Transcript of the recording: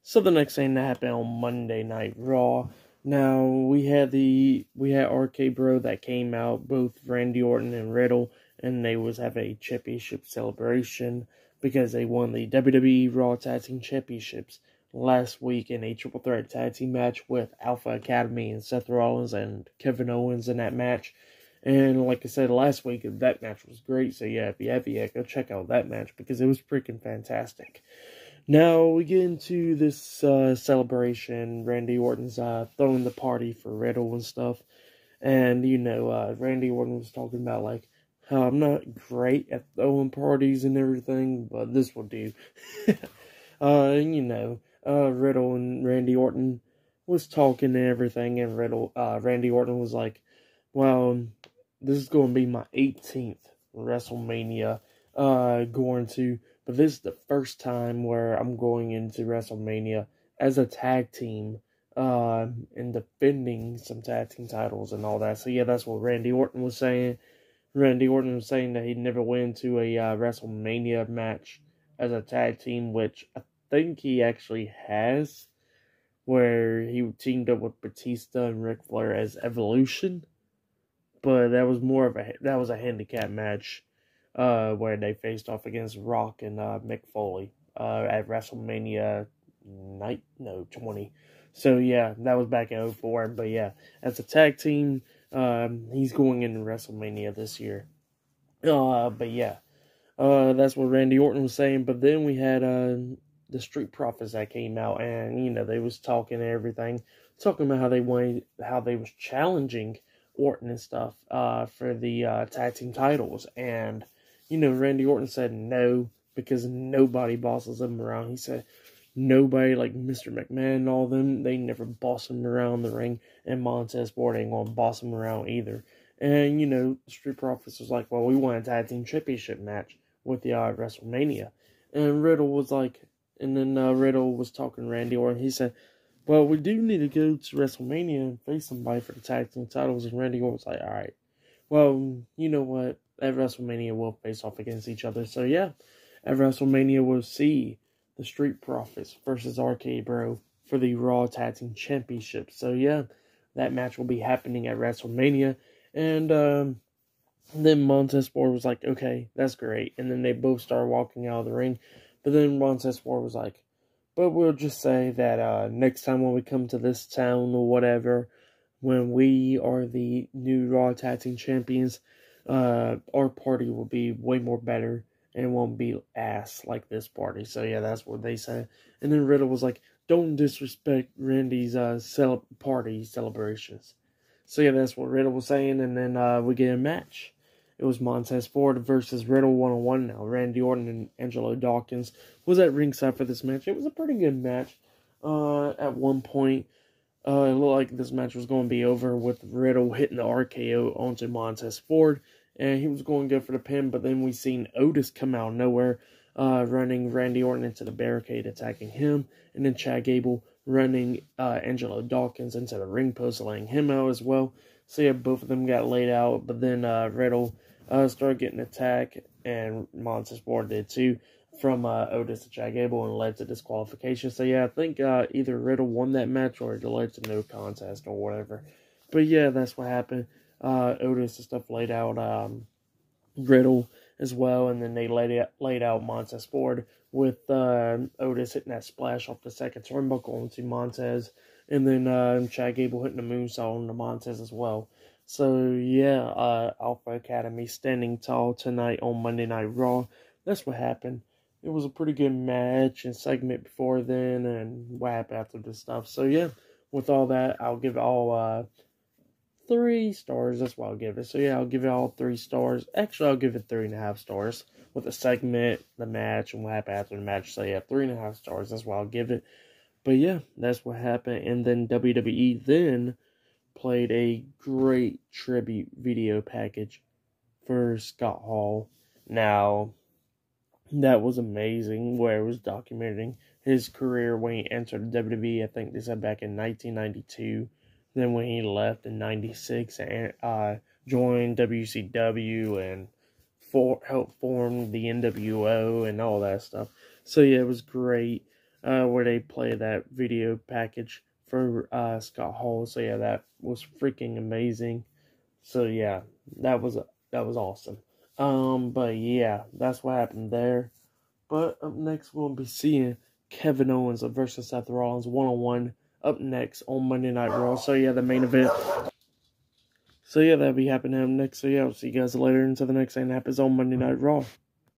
So the next thing that happened on Monday Night Raw. Now we had RK Bro that came out, both Randy Orton and Riddle, and they was have a championship celebration because they won the WWE Raw Tag Team Championships last week in a triple threat tag team match with Alpha Academy and Seth Rollins and Kevin Owens in that match. And like I said last week, that match was great. So yeah, if you have yet, go check out that match because it was freaking fantastic. Now we get into this celebration. Randy Orton's throwing the party for Riddle and stuff. And, Randy Orton was talking about, like, how I'm not great at throwing parties and everything, but this will do. Riddle and Randy Orton was talking and everything, and Randy Orton was like, well, this is going to be my 18th WrestleMania but this is the first time where I'm going into WrestleMania as a tag team and defending some tag team titles and all that. So yeah, that's what Randy Orton was saying. Randy Orton was saying that he'd never went into a WrestleMania match as a tag team, which I think he actually has, where he teamed up with Batista and Ric Flair as Evolution. But that was a handicap match. Where they faced off against Rock and Mick Foley at WrestleMania 20. So yeah, that was back in 2004. But yeah, as a tag team, he's going into WrestleMania this year. But yeah, that's what Randy Orton was saying. But then we had the Street Profits that came out, and they was talking and everything, talking about how they was challenging Orton and stuff for the tag team titles. And Randy Orton said no, because nobody bosses him around. He said nobody, like Mr. McMahon and all them, they never boss him around the ring, and Montez Ford ain't gonna boss him around either. And, Street Profits was like, well, we want a tag team championship match with the WrestleMania. And Riddle was like, and then Riddle was talking to Randy Orton. He said, well, we do need to go to WrestleMania and face somebody for the tag team titles. And Randy Orton was like, all right, well, you know what? At WrestleMania, we'll face off against each other. So, yeah, at WrestleMania, we'll see the Street Profits versus RK Bro for the Raw Tag Team Championship. So, yeah, that match will be happening at WrestleMania. And then Montez Ford was like, okay, that's great. And then they both started walking out of the ring. But then Montez Ford was like, but we'll just say that next time when we come to this town or whatever, when we are the new Raw Tag Team Champions, our party will be way more better and won't be ass like this party. So yeah, that's what they said. And then Riddle was like, don't disrespect Randy's party celebrations. So yeah, that's what Riddle was saying. And then we get a match. It was Montez Ford versus Riddle 1-on-1 now. Randy Orton and Angelo Dawkins was at ringside for this match. It was a pretty good match. At one point, it looked like this match was going to be over with Riddle hitting the RKO onto Montez Ford, and he was going to go for the pin, but then we seen Otis come out of nowhere, running Randy Orton into the barricade, attacking him, and then Chad Gable running Angelo Dawkins into the ring post, laying him out as well. So yeah, both of them got laid out, but then Riddle started getting attacked, and Montez Ford did too, from Otis to Chad Gable, and led to disqualification. So yeah, I think either Riddle won that match or it led to no contest or whatever. But yeah, that's what happened. Otis and stuff laid out Riddle as well, and then they laid out Montez Ford with Otis hitting that splash off the second turnbuckle into Montez, and then Chad Gable hitting the moonsault on the Montez as well. So yeah, Alpha Academy standing tall tonight on Monday Night Raw. That's what happened. It was a pretty good match and segment before then, and what happened after this stuff. So yeah, with all that, I'll give it all 3 stars. That's what I'll give it. So yeah, I'll give it all 3 stars. Actually, I'll give it 3.5 stars with the segment, the match, and what happened after the match. So yeah, 3.5 stars. That's what I'll give it. But yeah, that's what happened. And then WWE then played a great tribute video package for Scott Hall. Now, that was amazing, where it was documenting his career when he entered the WWE. I think they said back in 1992. Then when he left in 96 and joined WCW and helped form the NWO and all that stuff. So yeah, it was great. where they play that video package for Scott Hall. So yeah, that was freaking amazing. So yeah, that was awesome. But yeah, that's what happened there. But up next, we'll be seeing Kevin Owens versus Seth Rollins 1-on-1 up next on Monday Night Raw. So yeah, the main event. So yeah, that'll be happening up next. So yeah, I'll see you guys later until the next thing happens on Monday Night Raw.